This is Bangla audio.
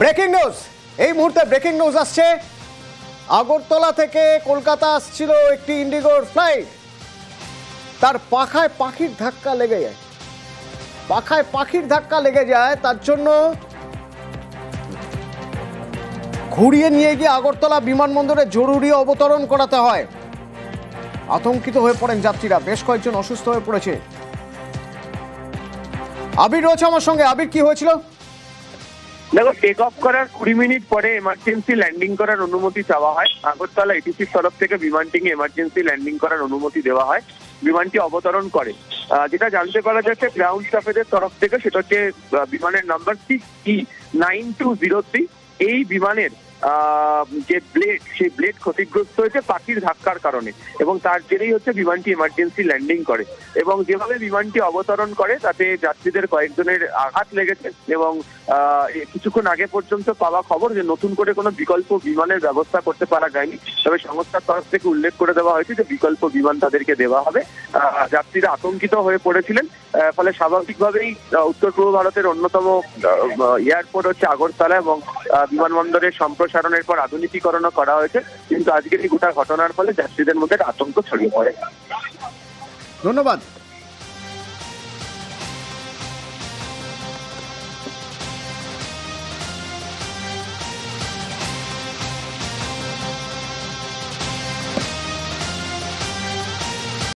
ব্রেকিং নিউজ, এই মুহূর্তে ব্রেকিং নিউজ আসছে। আগরতলা থেকে কলকাতা আসছিল একটি ইন্ডিগোর ফ্লাইট, তার পাখায় পাখির ধাক্কা লেগে যায়। পাখায় পাখির ধাক্কা লেগে যায়, তার জন্য ঘুরিয়ে নিয়ে গিয়ে আগরতলা বিমানবন্দরে জরুরি অবতরণ করাতে হয়। আতঙ্কিত হয়ে পড়েন যাত্রীরা, বেশ কয়েকজন অসুস্থ হয়ে পড়েছে। আবির রয়েছে আমার সঙ্গে। আবির, কি হয়েছিল? দেখো, টেক অফ করার 20 মিনিট পরে এমার্জেন্সি ল্যান্ডিং করার অনুমতি চাওয়া হয়। আগরতলা এটিসির তরফ থেকে বিমানটিকে এমার্জেন্সি ল্যান্ডিং করার অনুমতি দেওয়া হয়। বিমানটি অবতরণ করে। যেটা জানতে পারা যাচ্ছে গ্রাউন্ড স্টাফেদের তরফ থেকে, সেটা হচ্ছে বিমানের নাম্বার 6E9203। এই বিমানের যে ব্লেড, সেই ব্লেড ক্ষতিগ্রস্ত হয়েছে পাখির ধাক্কার কারণে, এবং তার জেরেই হচ্ছে বিমানটি এমার্জেন্সি ল্যান্ডিং করে। এবং যেভাবে বিমানটি অবতরণ করে তাতে যাত্রীদের কয়েকজনের আঘাত লেগেছে। এবং কিছুক্ষণ আগে পর্যন্ত পাওয়া খবর যে নতুন করে কোনো বিকল্প বিমানের ব্যবস্থা করতে পারা যায়নি, তবে সংস্থার তরফ থেকে উল্লেখ করে দেওয়া হয়েছে যে বিকল্প বিমান তাদেরকে দেওয়া হবে। যাত্রীরা আতঙ্কিত হয়ে পড়েছিলেন, ফলে স্বাভাবিকভাবেই উত্তর পূর্ব ভারতের অন্যতম এয়ারপোর্ট হচ্ছে আগরতলা, এবং বিমানবন্দরের সম্প্রসারণের পর আধুনিকীকরণও করা হয়েছে। কিন্তু আজকের এই গোটা ঘটনার ফলে যাত্রীদের মধ্যে আতঙ্ক ছড়িয়ে পড়ে। ধন্যবাদ।